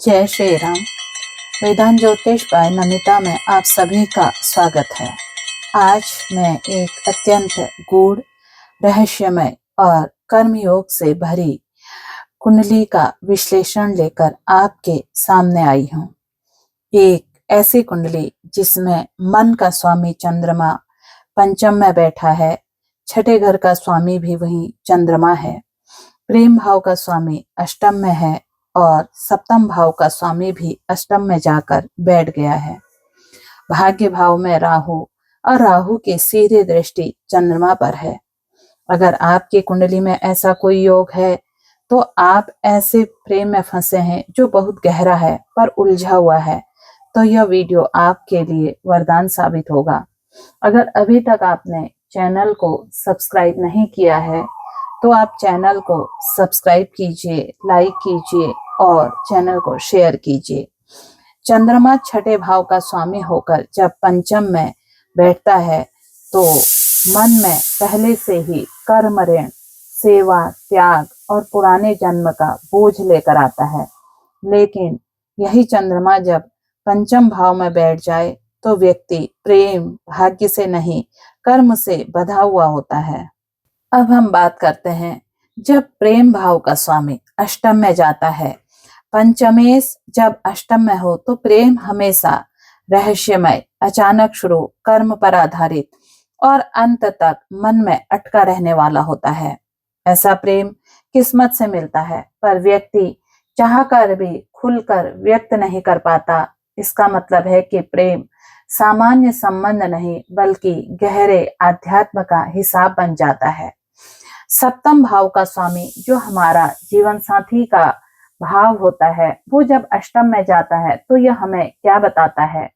जय श्री राम। वेदांत ज्योतिष बाय नमिता में आप सभी का स्वागत है। आज मैं एक अत्यंत गूढ़, रहस्यमय और कर्मयोग से भरी कुंडली का विश्लेषण लेकर आपके सामने आई हूँ। एक ऐसी कुंडली जिसमें मन का स्वामी चंद्रमा पंचम में बैठा है, छठे घर का स्वामी भी वही चंद्रमा है, प्रेम भाव का स्वामी अष्टम में है और सप्तम भाव का स्वामी भी अष्टम में जाकर बैठ गया है। भाग्य भाव में राहु और राहु की सीधी दृष्टि चंद्रमा पर है। अगर आपकी कुंडली में ऐसा कोई योग है तो आप ऐसे प्रेम में फंसे हैं जो बहुत गहरा है पर उलझा हुआ है, तो यह वीडियो आपके लिए वरदान साबित होगा। अगर अभी तक आपने चैनल को सब्सक्राइब नहीं किया है तो आप चैनल को सब्सक्राइब कीजिए, लाइक कीजिए और चैनल को शेयर कीजिए। चंद्रमा छठे भाव का स्वामी होकर जब पंचम में बैठता है तो मन में पहले से ही कर्म, ऋण, सेवा, त्याग और पुराने जन्म का बोझ लेकर आता है। लेकिन यही चंद्रमा जब पंचम भाव में बैठ जाए तो व्यक्ति प्रेम, भाग्य से नहीं कर्म से बंधा हुआ होता है। अब हम बात करते हैं जब प्रेम भाव का स्वामी अष्टम में जाता है। पंचमेश जब अष्टम में हो तो प्रेम हमेशा रहस्यमय, अचानक शुरू, कर्म पर आधारित और अंत तक मन में अटका रहने वाला होता है। ऐसा प्रेम किस्मत से मिलता है पर व्यक्ति चाहकर भी खुलकर व्यक्त नहीं कर पाता। इसका मतलब है कि प्रेम सामान्य संबंध नहीं बल्कि गहरे आध्यात्म का हिसाब बन जाता है। सप्तम भाव का स्वामी जो हमारा जीवन साथी का भाव होता है, वो जब अष्टम में जाता है तो यह हमें क्या बताता है?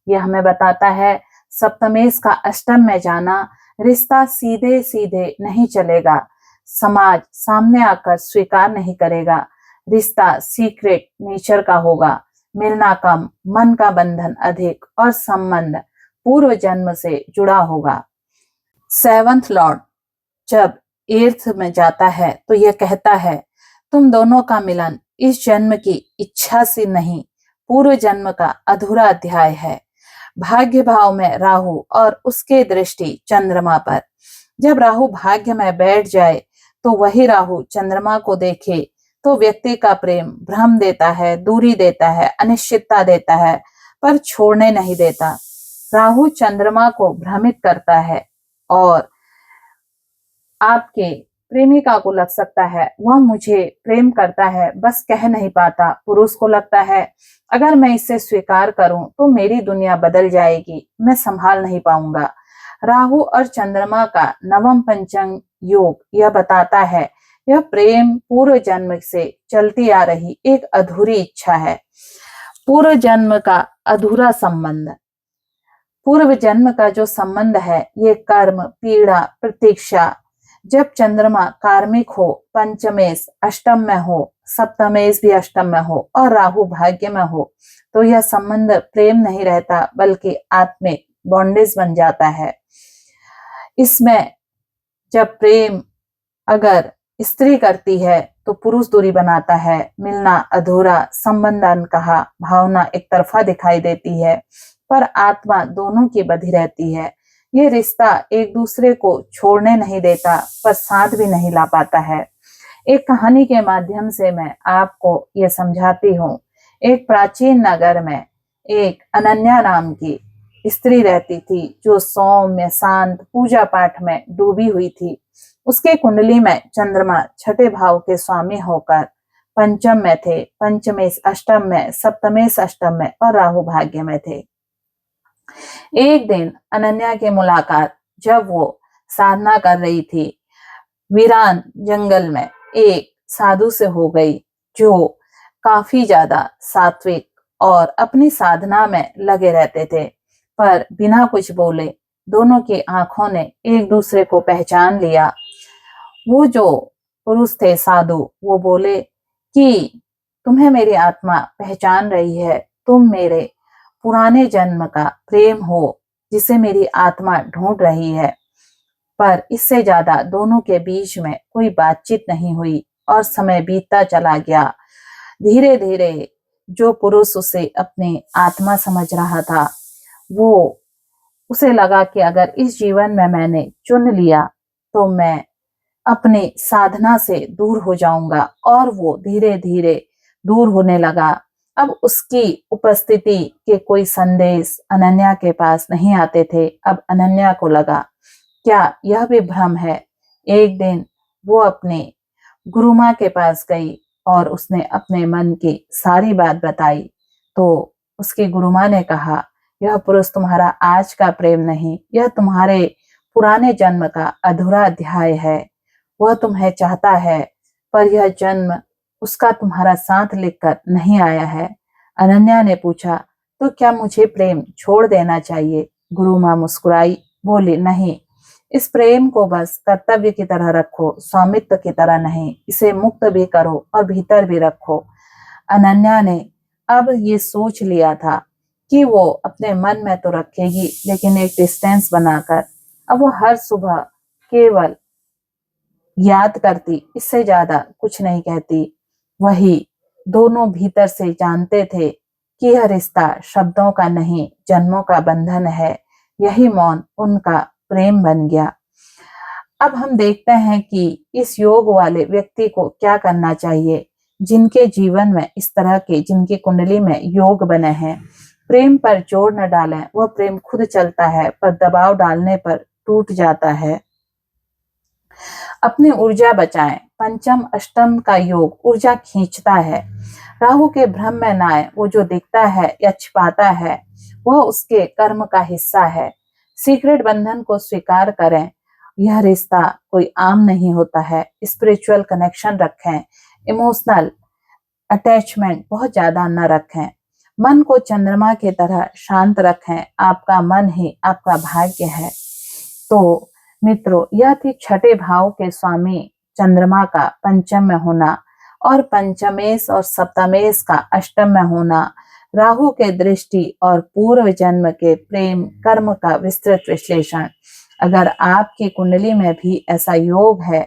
यह हमें बताता है सप्तमेश का अष्टम में जाना रिश्ता सीधे सीधे नहीं चलेगा, समाज सामने आकर स्वीकार नहीं करेगा, रिश्ता सीक्रेट नेचर का होगा, मिलना कम, मन का बंधन अधिक और संबंध पूर्व जन्म से जुड़ा होगा। सेवंथ लॉर्ड जब एर्थ में जाता है तो यह कहता है तुम दोनों का मिलन इस जन्म की इच्छा से नहीं, पूर्व जन्म का अधूरा अध्याय है। भाग्य भाव में राहु और उसके दृष्टि चंद्रमा पर। जब राहु भाग्य में बैठ जाए तो वही राहु चंद्रमा को देखे तो व्यक्ति का प्रेम भ्रम देता है, दूरी देता है, अनिश्चितता देता है पर छोड़ने नहीं देता। राहु चंद्रमा को भ्रमित करता है और आपके प्रेमिका को लग सकता है वह मुझे प्रेम करता है, बस कह नहीं पाता। पुरुष को लगता है अगर मैं इसे स्वीकार करूं तो मेरी दुनिया बदल जाएगी, मैं संभाल नहीं पाऊंगा। राहु और चंद्रमा का नवम पंचम योग यह बताता है यह प्रेम पूर्व जन्म से चलती आ रही एक अधूरी इच्छा है, पूर्व जन्म का अधूरा संबंध। पूर्व जन्म का जो संबंध है ये कर्म, पीड़ा, प्रतीक्षा। जब चंद्रमा कार्मिक हो, पंचमेश अष्टम में हो, सप्तमेश भी अष्टम में हो और राहु भाग्य में हो तो यह संबंध प्रेम नहीं रहता बल्कि आत्मिक बॉन्डेज बन जाता है। इसमें जब प्रेम अगर स्त्री करती है तो पुरुष दूरी बनाता है, मिलना अधूरा, संबंध अनकहा, भावना एक तरफा दिखाई देती है पर आत्मा दोनों की बधी रहती है। ये रिश्ता एक दूसरे को छोड़ने नहीं देता पर साथ भी नहीं ला पाता है। एक कहानी के माध्यम से मैं आपको ये समझाती हूँ। एक प्राचीन नगर में एक अनन्या नाम की स्त्री रहती थी जो सौम्य, शांत, पूजा पाठ में डूबी हुई थी। उसके कुंडली में चंद्रमा छठे भाव के स्वामी होकर पंचम में थे, पंचमेश अष्टम में, सप्तमेश अष्टम में और राहु भाग्य में थे। एक दिन अनन्या की मुलाकात जब वो साधना कर रही थी वीरान जंगल में एक साधु से हो गई जो काफी ज्यादा सात्विक और अपनी साधना में लगे रहते थे पर बिना कुछ बोले दोनों की आंखों ने एक दूसरे को पहचान लिया। वो जो पुरुष थे साधु, वो बोले कि तुम्हें मेरी आत्मा पहचान रही है, तुम मेरे पुराने जन्म का प्रेम हो जिसे मेरी आत्मा ढूंढ रही है। पर इससे ज्यादा दोनों के बीच में कोई बातचीत नहीं हुई और समय बीतता चला गया। धीरे धीरे जो पुरुष उसे अपनी आत्मा समझ रहा था, वो उसे लगा कि अगर इस जीवन में मैंने चुन लिया तो मैं अपने साधना से दूर हो जाऊंगा, और वो धीरे धीरे दूर होने लगा। अब उसकी उपस्थिति के कोई संदेश अनन्या के पास नहीं आते थे। अब अनन्या को लगा, क्या यह भी भ्रम है? एक दिन वो अपने गुरु माँ के पास गई और उसने अपने मन की सारी बात बताई। तो उसकी गुरु माँ ने कहा, यह पुरुष तुम्हारा आज का प्रेम नहीं, यह तुम्हारे पुराने जन्म का अधूरा अध्याय है। वह तुम्हें चाहता है, पर यह जन्म उसका तुम्हारा साथ लेकर नहीं आया है। अनन्या ने पूछा, तो क्या मुझे प्रेम छोड़ देना चाहिए? गुरु माँ मुस्कुराई, बोली, नहीं, इस प्रेम को बस कर्तव्य की तरह रखो, स्वामित्व की तरह नहीं। इसे मुक्त भी करो और भीतर भी रखो। अनन्या ने अब ये सोच लिया था कि वो अपने मन में तो रखेगी, लेकिन एक डिस्टेंस बनाकर। अब वो हर सुबह केवल याद करती, इससे ज्यादा कुछ नहीं कहती। वही दोनों भीतर से जानते थे कि यह रिश्ता शब्दों का नहीं, जन्मों का बंधन है। यही मौन उनका प्रेम बन गया। अब हम देखते हैं कि इस योग वाले व्यक्ति को क्या करना चाहिए। जिनके जीवन में इस तरह के, जिनकी कुंडली में योग बने हैं, प्रेम पर जोर न डालें। वह प्रेम खुद चलता है, पर दबाव डालने पर टूट जाता है। अपनी ऊर्जा बचाएं। पंचम अष्टम का योग ऊर्जा खींचता है। राहु के भ्रम में न आए। वो जो दिखता है या छिपाता है, वह उसके कर्म का हिस्सा है। सीक्रेट बंधन को स्वीकार करें। यह रिश्ता कोई आम नहीं होता है। स्पिरिचुअल कनेक्शन रखें। इमोशनल अटैचमेंट बहुत ज्यादा न रखें। मन को चंद्रमा की तरह शांत रखें। आपका मन ही आपका भाग्य है। तो मित्रों, यह थी छठे भाव के स्वामी चंद्रमा का पंचम में होना, और पंचमेश और सप्तमेश का अष्टम में होना, राहु के दृष्टि और पूर्व जन्म के प्रेम कर्म का विस्तृत विश्लेषण। अगर आपकी कुंडली में भी ऐसा योग है,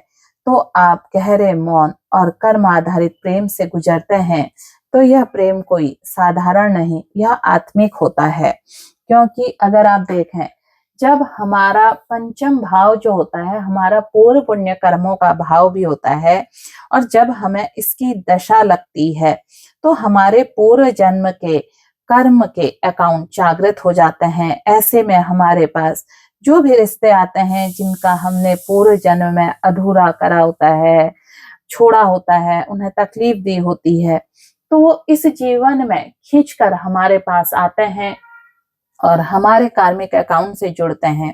तो आप गहरे मौन और कर्म आधारित प्रेम से गुजरते हैं, तो यह प्रेम कोई साधारण नहीं, यह आत्मिक होता है। क्योंकि अगर आप देखें, जब हमारा पंचम भाव जो होता है, हमारा पूर्व पुण्य कर्मों का भाव भी होता है, और जब हमें इसकी दशा लगती है, तो हमारे पूर्व जन्म के कर्म के अकाउंट जागृत हो जाते हैं। ऐसे में हमारे पास जो भी रिश्ते आते हैं, जिनका हमने पूर्व जन्म में अधूरा करा होता है, छोड़ा होता है, उन्हें तकलीफ दी होती है, तो वो इस जीवन में खींचकर हमारे पास आते हैं और हमारे कार्मिक अकाउंट से जुड़ते हैं।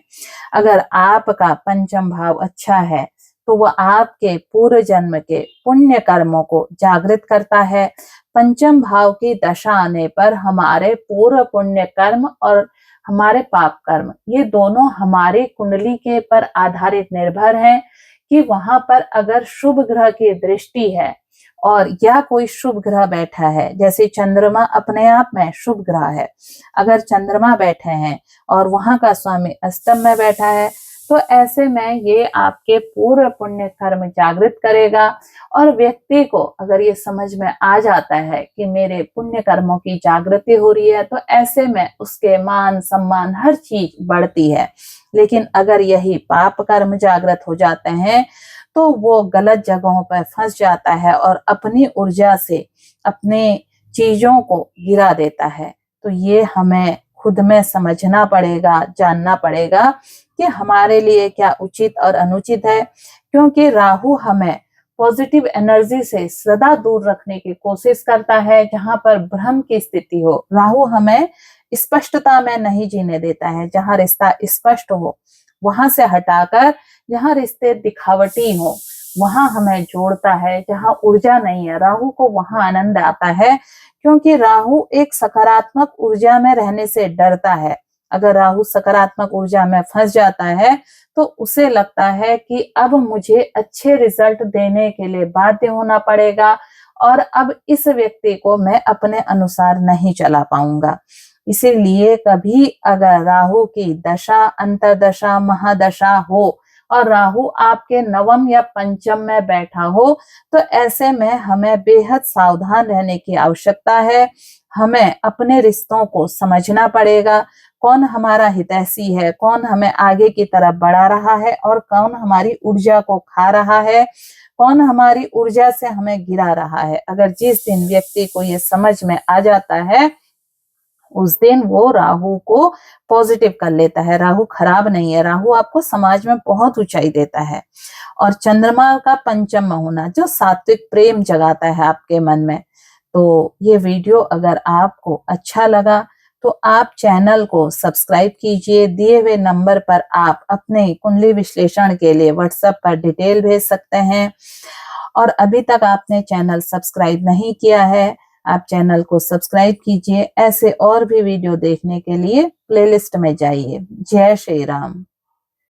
अगर आपका पंचम भाव अच्छा है, तो वह आपके पूर्व जन्म के पुण्य कर्मों को जागृत करता है। पंचम भाव की दशा आने पर हमारे पूर्व पुण्य कर्म और हमारे पाप कर्म, ये दोनों हमारी कुंडली के पर आधारित निर्भर हैं कि वहां पर अगर शुभ ग्रह की दृष्टि है और या कोई शुभ ग्रह बैठा है, जैसे चंद्रमा अपने आप में शुभ ग्रह है, अगर चंद्रमा बैठे हैं और वहां का स्वामी अष्टम में बैठा है, तो ऐसे में ये आपके पूर्व पुण्य कर्म जागृत करेगा। और व्यक्ति को अगर ये समझ में आ जाता है कि मेरे पुण्य कर्मों की जागृति हो रही है, तो ऐसे में उसके मान सम्मान हर चीज बढ़ती है। लेकिन अगर यही पाप कर्म जागृत हो जाते हैं, तो वो गलत जगहों पर फंस जाता है और अपनी ऊर्जा से अपने चीजों को गिरा देता है। तो ये हमें खुद में समझना पड़ेगा, जानना पड़ेगा कि हमारे लिए क्या उचित और अनुचित है। क्योंकि राहु हमें पॉजिटिव एनर्जी से सदा दूर रखने की कोशिश करता है। जहां पर भ्रम की स्थिति हो, राहु हमें स्पष्टता में नहीं जीने देता है। जहां रिश्ता स्पष्ट हो, वहां से हटाकर जहां रिश्ते दिखावटी हो, वहां हमें जोड़ता है। जहां ऊर्जा नहीं है, राहु को वहां आनंद आता है, क्योंकि राहु एक सकारात्मक ऊर्जा में रहने से डरता है। अगर राहु सकारात्मक ऊर्जा में फंस जाता है, तो उसे लगता है कि अब मुझे अच्छे रिजल्ट देने के लिए बाध्य होना पड़ेगा, और अब इस व्यक्ति को मैं अपने अनुसार नहीं चला पाऊंगा। इसीलिए कभी अगर राहु की दशा, अंतरदशा, महादशा हो और राहु आपके नवम या पंचम में बैठा हो तो ऐसे में हमें बेहद सावधान रहने की आवश्यकता है। हमें अपने रिश्तों को समझना पड़ेगा, कौन हमारा हितैषी है, कौन हमें आगे की तरफ बढ़ा रहा है और कौन हमारी ऊर्जा को खा रहा है, कौन हमारी ऊर्जा से हमें गिरा रहा है। अगर जिस दिन व्यक्ति को ये समझ में आ जाता है उस दिन वो राहु को पॉजिटिव कर लेता है। राहु खराब नहीं है, राहु आपको समाज में बहुत ऊंचाई देता है। और चंद्रमा का पंचम में होना जो सात्विक प्रेम जगाता है आपके मन में। तो ये वीडियो अगर आपको अच्छा लगा तो आप चैनल को सब्सक्राइब कीजिए। दिए हुए नंबर पर आप अपने कुंडली विश्लेषण के लिए व्हाट्सएप पर डिटेल भेज सकते हैं। और अभी तक आपने चैनल सब्सक्राइब नहीं किया है, आप चैनल को सब्सक्राइब कीजिए। ऐसे और भी वीडियो देखने के लिए प्लेलिस्ट में जाइए। जय श्री राम।